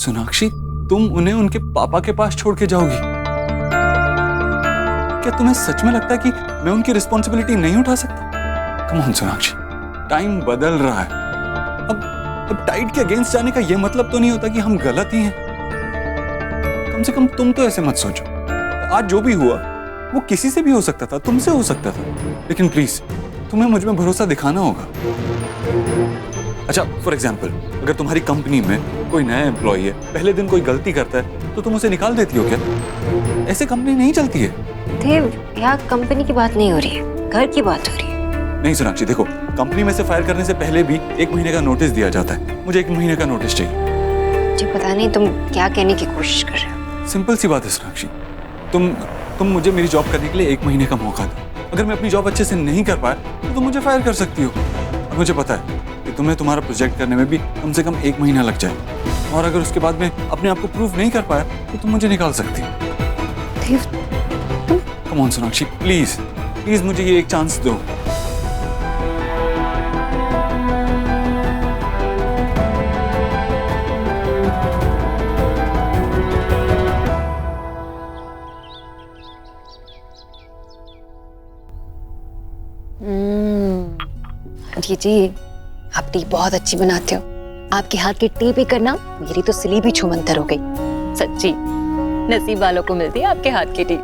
सोनाक्षी, तुम उन्हें उनके पापा के पास छोड़ के जाओगी? क्या तुम्हें सच में लगता है कि मैं उनकी रिस्पॉन्सिबिलिटी नहीं उठा सकता? कम ऑन सोनाक्षी, टाइम बदल रहा है। अब टाइड के अगेंस्ट जाने का यह मतलब तो नहीं होता कि हम गलत ही हैं। कम से कम तुम तो ऐसे मत सोचो। आज जो भी हुआ वो किसी से भी हो सकता था, तुमसे हो सकता था, लेकिन प्लीज तुम्हें मुझ में भरोसा दिखाना होगा। अच्छा, फॉर एग्जाम्पल, अगर तुम्हारी कंपनी में कोई नया एम्प्लॉय है, पहले दिन कोई गलती करता है, तो तुम उसे निकाल देती हो क्या? ऐसे कंपनी नहीं चलती है। देव, यहाँ कंपनी की बात नहीं हो रही है, घर की बात हो रही है। नहीं सोनाक्षी, देखो, कंपनी में से फायर करने से पहले भी 1 महीने का नोटिस दिया जाता है। मुझे 1 महीने का नोटिस चाहिए। मुझे पता नहीं तुम क्या कहने की कोशिश कर रहे हो। सिंपल सी बात है सोनाक्षी, तुम मुझे मेरी जॉब करने के लिए 1 महीने का मौका दो। अगर मैं अपनी जॉब अच्छे से नहीं कर पाया तो तुम मुझे फायर कर सकती हो। और मुझे पता है कि तुम्हें तुम्हारा प्रोजेक्ट करने में भी कम से कम 1 महीना लग जाए, और अगर उसके बाद में अपने आप को प्रूव नहीं कर पाया तो तुम मुझे निकाल सकती हो। Come on Sonakshi, please please मुझे ये एक चांस दो। जी जी, आप टी बहुत अच्छी बनाते हो। आपके हाथ की टी पी करना मेरी तो सिली भी छूमंतर हो गई। सच्ची नसीब वालों को मिलती है आपके हाथ की टी।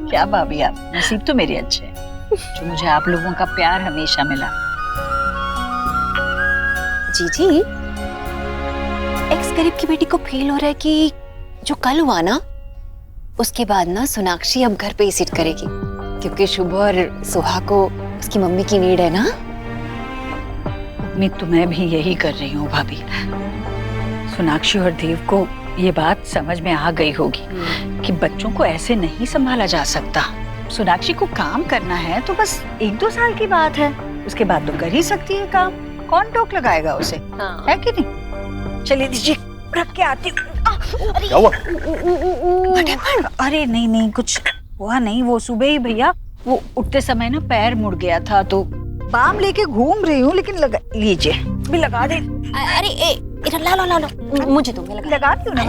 क्या भाभी, आप नसीब तो मेरे अच्छे हैं जो मुझे आप लोगों का प्यार हमेशा मिला। जी जी, एक्स गरीब की बेटी को फील हो रहा है कि जो कल हुआ ना, उसके बाद ना सोनाक्षी अब घर पे ही सिट करेगी, क्योंकि शुभ और सुहा को उसकी मम्मी की नीड है ना। उम्मीद तो मैं भी यही कर रही हूँ भाभी। सोनाक्षी और देव को ये बात समझ में आ गई होगी कि बच्चों को ऐसे नहीं संभाला जा सकता। सोनाक्षी को काम करना है तो बस 1-2 साल की बात है, उसके बाद तो कर ही सकती है काम। कौन टोक लगाएगा उसे? हाँ। है कि नहीं? चलिए दीजिए, रख के आती हूँ। क्या हुआ? अरे नहीं कुछ हुआ नहीं, वो सुबह ही भैया वो उठते समय ना पैर मुड़ गया था, तो बाम लेके घूम रही हूँ, लेकिन लगा लीजिए भी लगा दे। अरे इधर ला लो, मुझे तो लगा क्यों ना?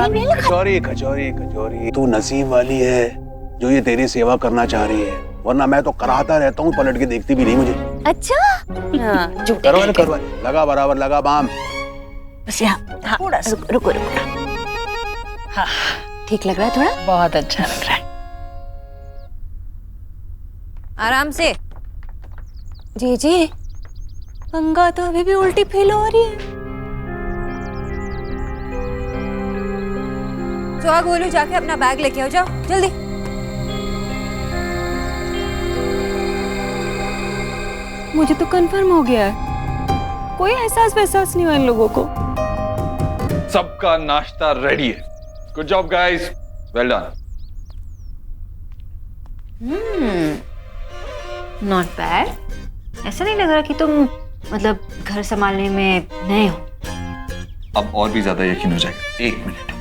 कचौरी तू नसीब वाली है जो ये तेरी सेवा करना चाह रही है, वरना मैं तो कराता रहता हूँ, पलट के देखती भी नहीं मुझे। अच्छा, करवा लगा, बराबर लगा बाम। बस यहाँ थोड़ा सा। रुको। हाँ, ठीक लग रहा है थोड़ा? बहुत अच्छा लग रहा है। आराम से। जी, गंगा तो अभी भी उल्टी फील हो रही है। तो गोलू, जाके अपना बैग लेके आओ, जाओ जल्दी। मुझे तो कंफर्म हो गया है, कोई एहसास नहीं हुआ इन लोगों को। सबका नाश्ता रेडी है। Good job guys, well done. Not bad. ऐसा नहीं लग रहा कि तुम मतलब घर संभालने में नए हो। अब और भी ज्यादा यकीन हो जाएगा। 1 मिनट।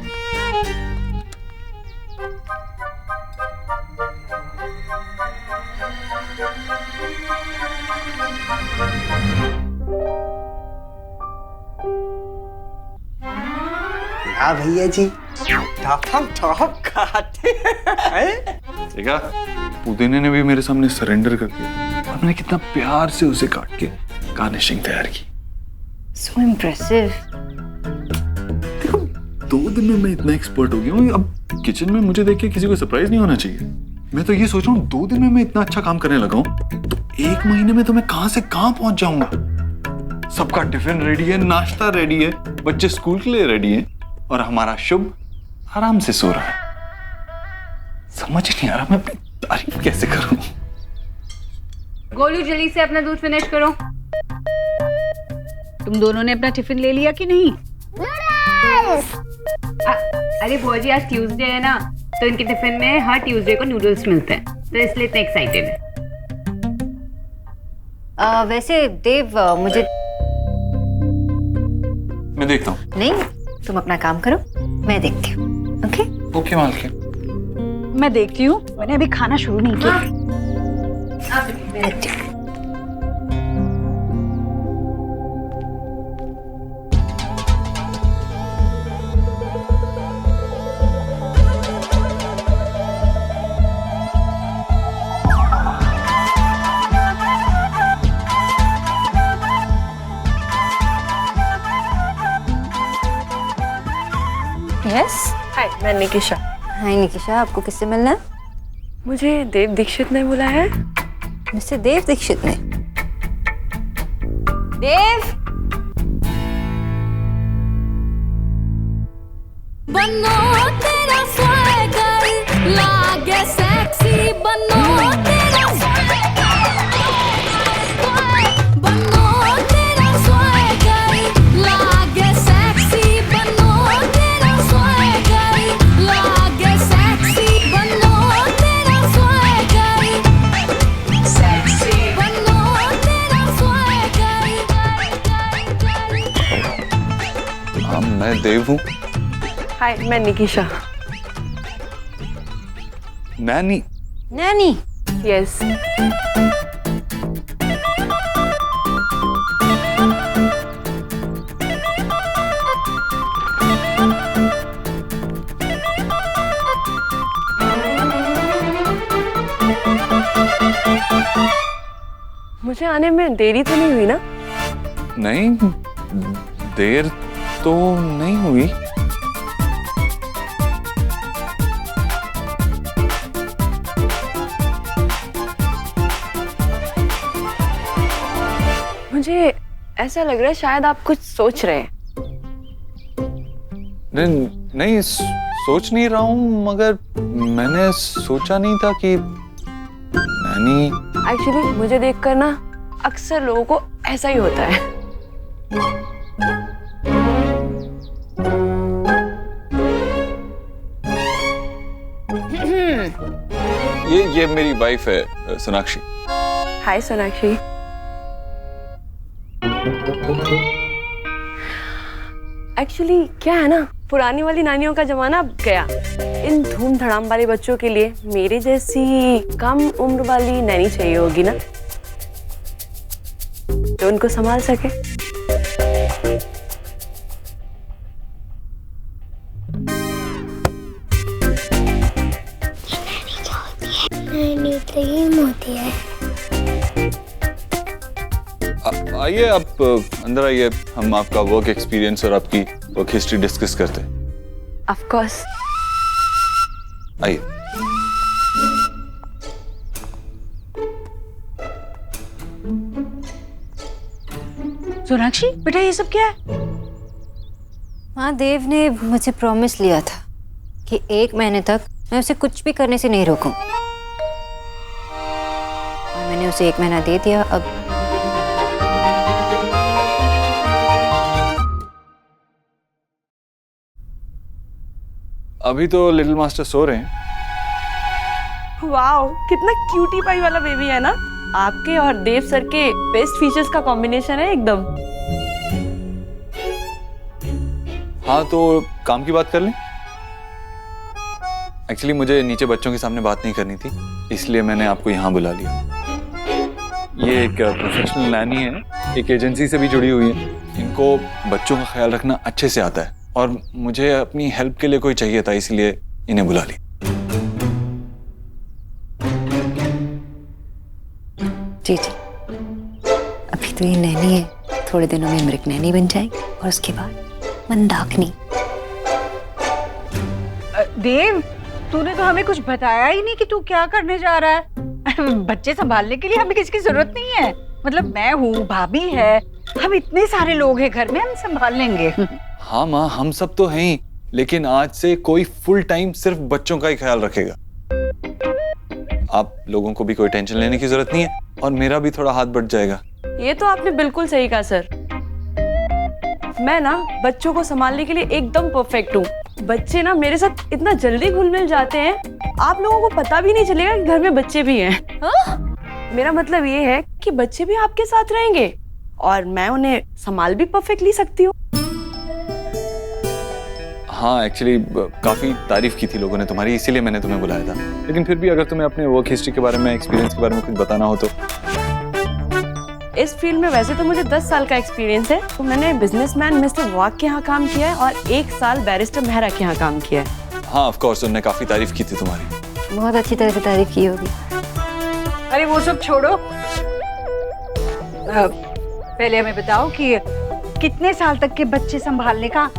हाँ भैया जी, ठप खाते हैं। देखा, पुदीने ने भी मेरे सामने सरेंडर कर दिया। हमने कितना प्यार से उसे काट के गार्निशिंग तैयार की। So impressive। देखो, 2 दिन में मैं इतना एक्सपर्ट हो गया हूँ। अब किचन में मुझे देख के किसी को सरप्राइज नहीं होना चाहिए। मैं तो ये सोच रहा हूँ, 2 दिन में मैं इतना अच्छा काम करने लगा हूँ, तो 1 महीने में तो मैं कहां से कहां पहुंच जाऊंगा। सबका टिफिन रेडी है, नाश्ता रेडी है, बच्चे स्कूल के लिए रेडी है, और हमारा शुभ आराम से सो रहा है। समझ नहीं आ रहा मैं अपनी तारीफ कैसे करूं। गोलू, जल्दी से अपना दूध फिनिश करो। तुम दोनों ने अपना टिफिन ले लिया कि नहीं? अरे भौजी, आज ट्यूसडे है ना, तो इनके टिफिन में हर ट्यूसडे को नूडल्स मिलते हैं, तो इसलिए इतने एक्साइटेड है। वैसे देव, मुझे मैं देखता हूँ। नहीं, तुम अपना काम करो, मैं देखती हूँ। ओके मालकिन। मैं देखती हूँ, मैंने अभी खाना शुरू नहीं किया। मैं देखती हूँ। यस। हाय, मैं निकिशा। हाय निकिशा, आपको किससे मिलना है? मुझे देव दीक्षित ने बुलाया है। मिस्टर देव दीक्षित ने? देव! बनो तेरा swagger, लागे sexy, बनो तेरा swagger, बनो तेरा swagger, लागे sexy, बनो तेरा swagger, लागे sexy, बनो तेरा swagger, sexy, बनो तेरा swagger। हाँ, मैं देव हूँ। हाय, मैं निकिशा। नैनी? नैनी? यस। मुझे आने में देरी तो नहीं हुई ना? नहीं, देर तो नहीं हुई। मुझे ऐसा लग रहा है शायद आप कुछ सोच रहे हैं। नहीं, सोच नहीं रहा हूँ, मगर मैंने सोचा नहीं था कि नैनी। एक्चुअली मुझे देखकर ना अक्सर लोगों को ऐसा ही होता है। ये मेरी वाइफ है सोनाक्षी। हाय सोनाक्षी। एक्चुअली क्या है ना, पुरानी वाली नानियों का जमाना अब गया। इन धूम धड़ाम वाले बच्चों के लिए मेरी जैसी कम उम्र वाली नैनी चाहिए होगी ना, जो उनको संभाल सके। नैनी प्रेम होती है। आइए, आप अंदर आइए, हम आपका वर्क एक्सपीरियंस और आपकी वर्क हिस्ट्री डिस्कस करते हैं। Of course. आइए। सोनाक्षी बेटा, ये सब क्या है? हाँ, देव ने मुझे प्रॉमिस लिया था कि 1 महीने तक मैं उसे कुछ भी करने से नहीं रोकूं। और मैंने उसे 1 महीना दे दिया। अब अभी तो लिटिल मास्टर सो रहे हैं। वाओ, कितना क्यूटी पाई वाला बेबी है ना। आपके और देव सर के बेस्ट फीचर्स का कॉम्बिनेशन है एकदम। हाँ, तो काम की बात कर लें। एक्चुअली मुझे नीचे बच्चों के सामने बात नहीं करनी थी, इसलिए मैंने आपको यहाँ बुला लिया। ये एक प्रोफेशनल नैनी है, एक एजेंसी से भी जुड़ी हुई है। इनको बच्चों का ख्याल रखना अच्छे से आता है और मुझे अपनी हेल्प के लिए कोई चाहिए था, इसलिए इन्हें बुला लिया। जी जी, अभी तो ये नैनी है, थोड़े दिनों में मृग नैनी बन जाएगी और उसके बाद मंदाकिनी। देव, तूने तो हमें कुछ बताया ही नहीं कि तू क्या करने जा रहा है। बच्चे संभालने के लिए हमें किसकी जरूरत नहीं है। मतलब मैं हूँ, भाभी है, हम इतने सारे लोग हैं घर में, हम संभाल लेंगे। हाँ माँ, हम सब तो हैं ही, लेकिन आज से कोई फुल टाइम सिर्फ बच्चों का ही ख्याल रखेगा। आप लोगों को भी कोई टेंशन लेने की जरूरत नहीं है और मेरा भी थोड़ा हाथ बढ़ जाएगा। ये तो आपने बिल्कुल सही कहा सर। मैं ना बच्चों को संभालने के लिए एकदम परफेक्ट हूँ। बच्चे ना मेरे साथ इतना जल्दी घुल मिल जाते हैं, आप लोगों को पता भी नहीं चलेगा कि घर में बच्चे भी हैं। मेरा मतलब ये है कि बच्चे भी आपके साथ रहेंगे और मैं उन्हें संभाल भी परफेक्टली सकती हूँ। हाँ, एक्चुअली काफी तारीफ की थी लोगों ने तुम्हारी, इसीलिए मैंने तुम्हें बुलाया था। लेकिन फिर भी अगर तुम्हें अपने वर्क हिस्ट्री के बारे में, एक्सपीरियंस के बारे में कुछ बताना हो तो। इस फील्ड में वैसे तो मुझे 10 साल का एक्सपीरियंस है। तो मैंने बिजनेसमैन मिस्टर वाक के यहाँ काम किया है और 1 साल बैरिस्टर मेहरा के यहाँ काम किया है। हाँ, ऑफ कोर्स, उन्होंने काफी तारीफ की थी तुम्हारी। बहुत अच्छी तरह से तारीफ की होगी। अरे वो सब छोड़ो, पहले हमें बताओ कि कितने साल तक के बच्चे संभालने का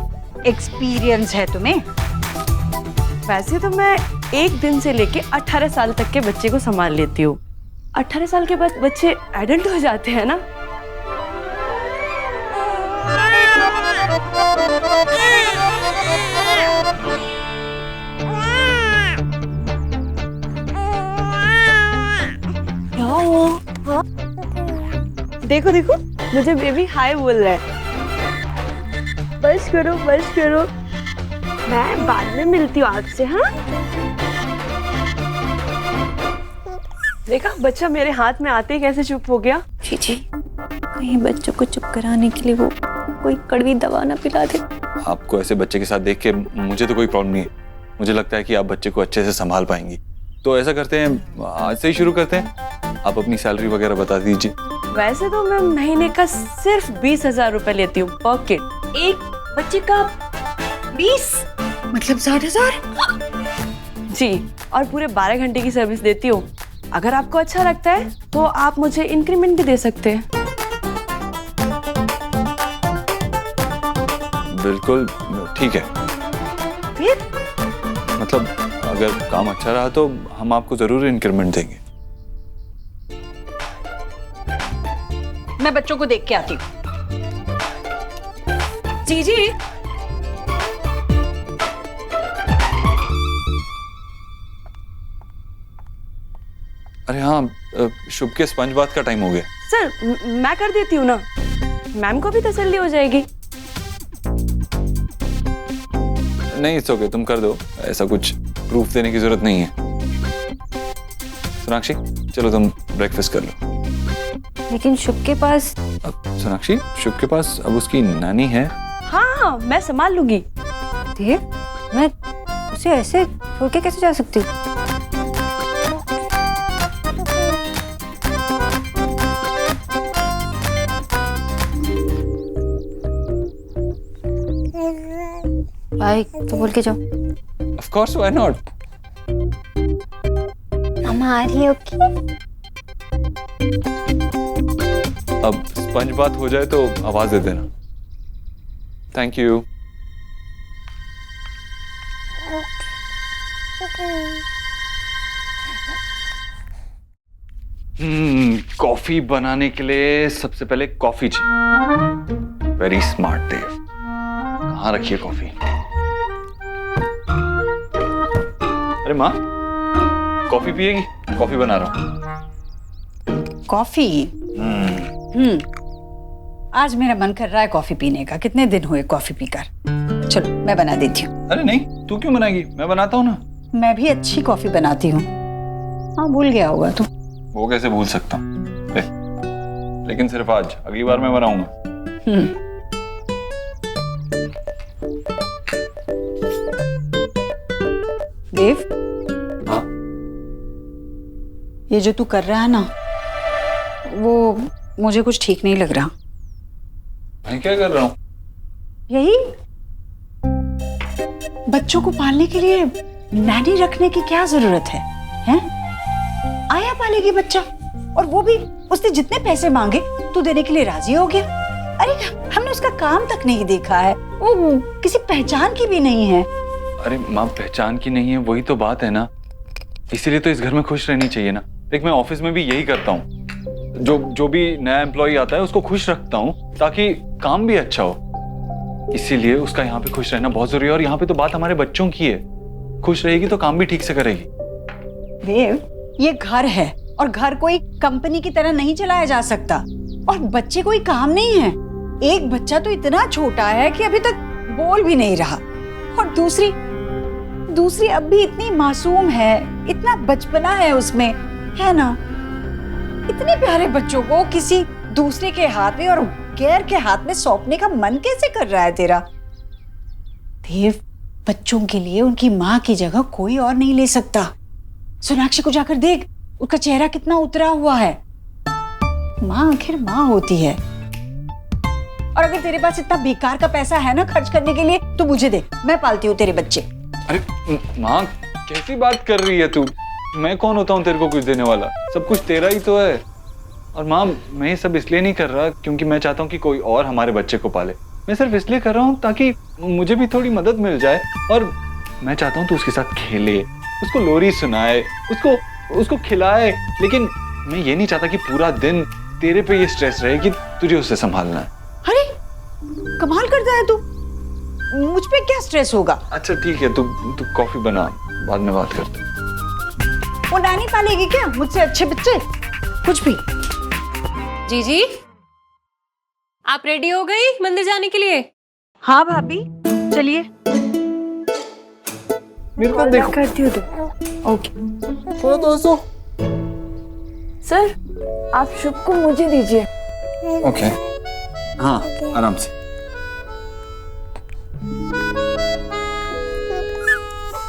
एक्सपीरियंस है तुम्हें? वैसे तो मैं 1 दिन से लेके 18 साल तक के बच्चे को संभाल लेती हूँ। 18 साल के बाद बच्चे एडल्ट हो जाते हैं ना। क्या हुआ? देखो देखो, मुझे बेबी हाय बोल रहा है। बस करो बस करो, मैं बाद में मिलती हूँ आपसे। हाँ, देखा बच्चा मेरे हाथ में आते ही कैसे चुप हो गया। जी कहीं बच्चों को चुप कराने के लिए वो कोई कड़वी दवा ना पिला दे। आपको ऐसे बच्चे के साथ देख के मुझे तो कोई प्रॉब्लम नहीं है। मुझे लगता है कि आप बच्चे को अच्छे से संभाल पाएंगी। तो ऐसा करते हैं, आज से ही शुरू करते हैं। आप अपनी सैलरी वगैरह बता दीजिए। वैसे तो मैं महीने का सिर्फ 20,000 रुपए लेती हूँ पर किड। एक बच्चे का 20 मतलब 60,000? जी, और पूरे 12 घंटे की सर्विस देती हूँ। अगर आपको अच्छा लगता है तो आप मुझे इंक्रीमेंट भी दे सकते हैं। बिल्कुल ठीक है। फिर? मतलब अगर काम अच्छा रहा तो हम आपको जरूर इंक्रीमेंट देंगे। मैं बच्चों को देख के आती हूँ। जी अरे हाँ, शुभ के स्पंज बात का टाइम हो गया। सर मैं कर देती हूँ ना, मैम को भी तसल्ली हो जाएगी। नहीं, इट्स ओके, तुम कर दो। ऐसा कुछ प्रूफ देने की जरूरत नहीं है। सोनाक्षी चलो तुम ब्रेकफास्ट कर लो। लेकिन शुभ के पास। सोनाक्षी, शुभ के पास अब उसकी नानी है। हाँ, मैं संभाल लूंगी। देव, मैं उसे ऐसे छोड़ के कैसे जा सकती हूँ? बाय तो बोल के जाओ। Of course, why not? मम्मा आ रही है। ओके। अब स्पंज बात हो जाए तो आवाज दे देना। Thank you. कॉफी बनाने के लिए सबसे पहले कॉफी चाहिए। वेरी स्मार्ट देव। कहाँ रखी है कॉफी? अरे माँ, कॉफी पिएगी? कॉफी बना रहा हूँ। कॉफी? आज मेरा मन कर रहा है कॉफी पीने का। कितने दिन हुए कॉफी पीकर। चलो मैं बना देती हूँ। अरे नहीं, तू क्यों बनाएगी? मैं बनाता हूँ ना। मैं भी अच्छी कॉफी बनाती हूँ। हाँ, भूल गया होगा तू। वो कैसे भूल सकता हूँ? लेकिन सिर्फ आज, अगली बार मैं बनाऊंगा। देव, हाँ? ये जो तू कर रहा है ना, वो मुझे कुछ ठीक नहीं लग रहा। मैं क्या कर रहा हूँ? यही बच्चों को पालने के लिए नैनी रखने की क्या जरूरत है? हैं? आया पालेगी बच्चा, और वो भी उसने जितने पैसे मांगे तू देने के लिए राजी हो गया। अरे हमने उसका काम तक नहीं देखा है, वो किसी पहचान की भी नहीं है। अरे माँ, पहचान की नहीं है, वही तो बात है ना। इसीलिए तो इस घर में खुश रहनी चाहिए ना। देख, मैं ऑफिस में भी यही करता हूँ। जो भी नया एम्प्लॉय आता है उसको खुश रखता हूँ ताकि काम भी अच्छा हो। इसीलिए उसका यहाँ पे खुश रहना बहुत जरूरी है। और यहाँ पे तो बात हमारे बच्चों की है। खुश रहेगी तो काम भी ठीक से करेगी। देव, ये घर है और घर कोई कंपनी की तरह नहीं चलाया जा सकता। और बच्चे कोई काम नहीं है। एक बच्चा तो इतना छोटा है कि अभी तक बोल भी नहीं रहा, और दूसरी अब भी इतनी मासूम है, इतना बचपना है उसमें, है ना? इतने प्यारे बच्चों को किसी दूसरे के हाथ में और गैर के हाथ में सौंपने का मन कैसे कर रहा है तेरा? देव, बच्चों के लिए उनकी माँ की जगह कोई और नहीं ले सकता। सोनाक्षी को जाकर देख, उसका चेहरा कितना उतरा हुआ है। माँ आखिर माँ होती है। और अगर तेरे पास इतना बेकार का पैसा है ना खर्च करने के लिए, तो मुझे दे, मैं पालती हूँ तेरे बच्चे। अरे माँ, कैसी बात कर रही है तू? मैं कौन होता हूँ तेरे को कुछ देने वाला? सब कुछ तेरा ही तो है। और माँ, मैं ये सब इसलिए नहीं कर रहा क्योंकि मैं चाहता हूँ कि कोई और हमारे बच्चे को पाले। मैं सिर्फ इसलिए कर रहा हूँ ताकि मुझे भी थोड़ी मदद मिल जाए और मैं चाहता हूँ तू उसके साथ खेले, उसको लोरी सुनाए, उसको खिलाए, लेकिन मैं ये नहीं चाहता कि पूरा दिन तेरे पे ये स्ट्रेस रहे कि तुझे उसे संभालना है। अरे कमाल करता है तू, मुझ पे क्या स्ट्रेस होगा? अच्छा ठीक है, तू कॉफी बना, बाद में बात करते हैं। वो नैनी पालेगी क्या मुझसे अच्छे बच्चे? कुछ भी। जीजी, आप रेडी हो गई मंदिर जाने के लिए? हाँ भाभी, चलिए। मेरे को देखो, करती हूँ तो। ओके। थोड़ा तो हंसो। सर, आप शुभ को मुझे दीजिए। ओके, हाँ आराम से।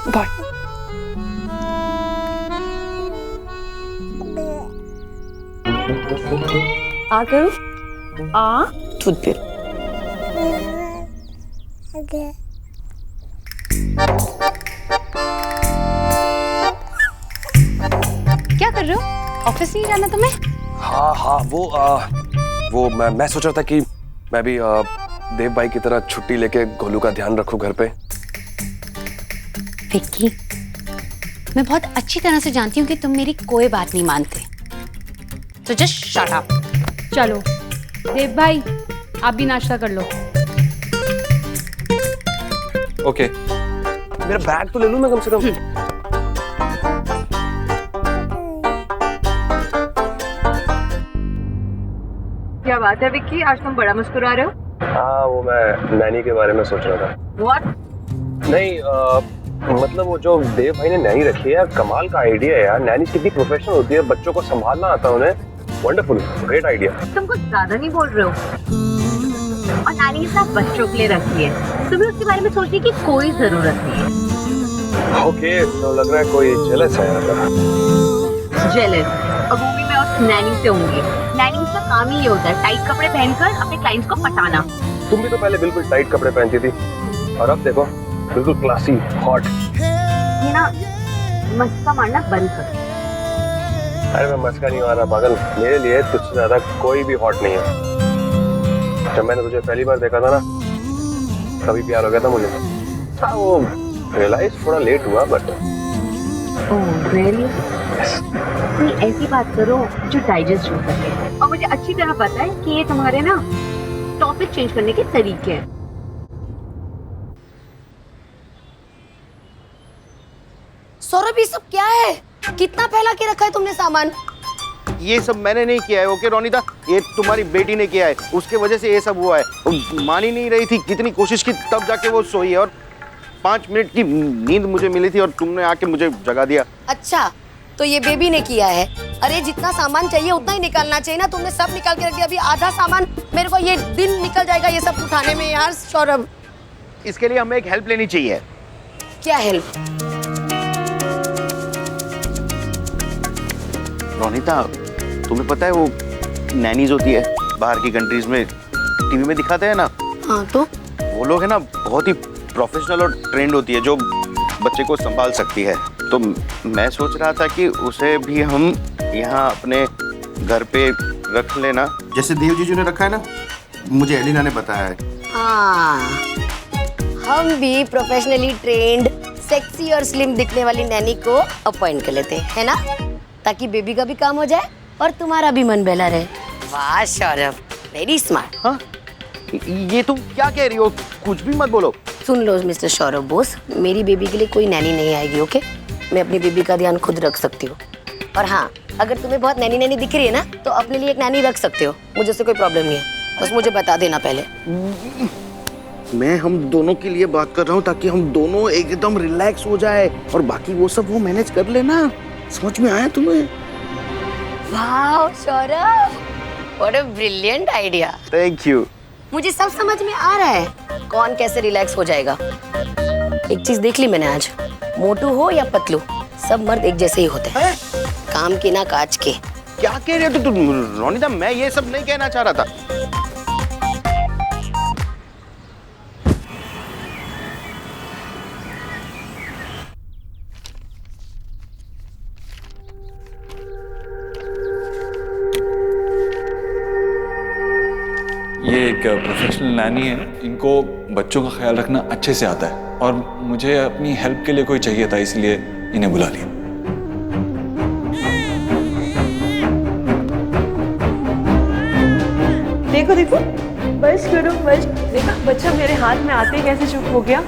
बाय। आ करो। आ दूध पी। क्या कर रहे हो? ऑफिस नहीं जाना तुम्हें? हाँ वो मैं सोच रहा था कि मैं भी देव भाई की तरह छुट्टी लेके गोलू का ध्यान रखूं घर पे। विक्की, मैं बहुत अच्छी तरह से जानती हूँ कि तुम मेरी कोई बात नहीं मानते, तो जस्ट शट अप। चलो देव भाई, आप भी नाश्ता कर लो। ओके। मेरा बैग तो ले लूं मैं कम से कम। क्या बात है विक्की, आज तुम बड़ा मुस्कुरा रहे हो? हाँ वो मैं नैनी के बारे में सोच रहा था। What? नहीं मतलब वो जो देव भाई ने नैनी रखी है यार, कमाल का आइडिया है यार। नैनी कितनी प्रोफेशनल होती है, बच्चों को संभालना आता है उन्हें। Wonderful, great idea. तुम कुछ ज्यादा नहीं बोल रहे हो। और नानी के साथ बच्चों के लिए रखी है, तुम्हें उसके बारे में सोचने की कोई जरूरत नहीं है। ओके, तो लग रहा है कोई जेलस है यार। जेलस? और वो भी मैं उस नैनी से होंगी। नैनी का काम ही ये होता है, टाइट कपड़े पहनकर अपने क्लाइंट्स को पटाना। तुम भी तो पहले बिल्कुल टाइट कपड़े पहनती थी और अब देखो बिल्कुल क्लासी, हॉट। ये ना मस्का मारना बंद करो। अरे मैं मस्का नहीं मार रहा पागल, मेरे लिए तुझसे ज्यादा कोई भी हॉट नहीं है। जब मैंने तुझे पहली बार देखा था ना, तभी प्यार हो गया था मुझे। हाँ वो रियलाइज थोड़ा लेट हुआ बट। Oh really? कोई ऐसी बात करो जो डाइजेस्ट हो सके। और मुझे अच्छी तरह पता है कि ये तुम्हारे ना टॉपिक चेंज करने के तरीके हैं। सौरभ, ये सब क्या है? कितना फैला के रखा है तुमने सामान? ये सब मैंने नहीं किया है, ओके रोनिता, ये तुम्हारी बेटी ने किया है। उसके वजह से ये सब हुआ है। वो मान ही नहीं रही थी, कितनी कोशिश की तब जाके वो सोई है। और 5 मिनट की नींद मुझे मिली थी और तुमने आके मुझे जगा दिया। अच्छा, तो ये बेबी ने किया है। अरे जितना सामान चाहिए उतना ही निकालना चाहिए ना, तुमने सब निकाल के रख दिया। अभी आधा सामान मेरे को ये दिन निकल जाएगा ये सब उठाने में यार सौरभ। इसके लिए हमें एक हेल्प लेनी चाहिए। क्या हेल्प? रोनिता, तुम्हें पता है वो नैनीज होती है बाहर की कंट्रीज में, टीवी में दिखाते हैं ना। हाँ तो वो लोग है ना बहुत ही प्रोफेशनल और ट्रेंड होती है जो बच्चे को संभाल सकती है। तो मैं सोच रहा था कि उसे भी हम यहाँ अपने घर पे रख लेना, जैसे देव जीजू ने रखा है ना, मुझे एलिना ने बताया है। हाँ, हम भी प्रोफेशनली ट्रेंड सेक्सी और स्लिम दिखने वाली नैनी को अपॉइंट कर लेते हैं, है ना, ताकि बेबी का भी काम हो जाए और तुम्हारा भी मन बहला रहे। वाह सौरभ, वेरी स्मार्ट। हाँ, ये तुम क्या कह रही हो? कुछ भी मत बोलो। सुन लो मिस्टर सौरभ बोस, मेरी बेबी के लिए कोई नैनी नहीं आएगी, ओके? मैं अपनी बेबी का ध्यान खुद रख सकती हूँ। और हाँ, अगर तुम्हें बहुत नैनी नैनी दिख रही है ना, तो अपने लिए एक नैनी रख सकते हो, मुझे उससे कोई प्रॉब्लम नहीं है। बस मुझे बता देना पहले। मैं हम दोनों के लिए बात कर रहा हूँ ताकि हम दोनों एकदम रिलैक्स हो जाए, और बाकी वो सब वो मैनेज कर लेना। समझ में आया तुम्हें? वाह Saurabh, what a brilliant idea. Thank you. मुझे सब समझ में आ रहा है कौन कैसे रिलैक्स हो जाएगा। एक चीज देख ली मैंने आज, मोटू हो या पतलू, सब मर्द एक जैसे ही होते हैं, काम के ना काज के। क्या कह रहे हो तुम रोनिता? मैं ये सब नहीं कहना चाह रहा था। ये एक प्रोफेशनल नैनी है, इनको बच्चों का ख्याल रखना अच्छे से आता है और मुझे अपनी हेल्प के लिए कोई चाहिए था, इसलिए इन्हें बुला लिया। देखो देखो, बस करो बस। देखा बच्चा मेरे हाथ में आते ही कैसे चुप हो गया।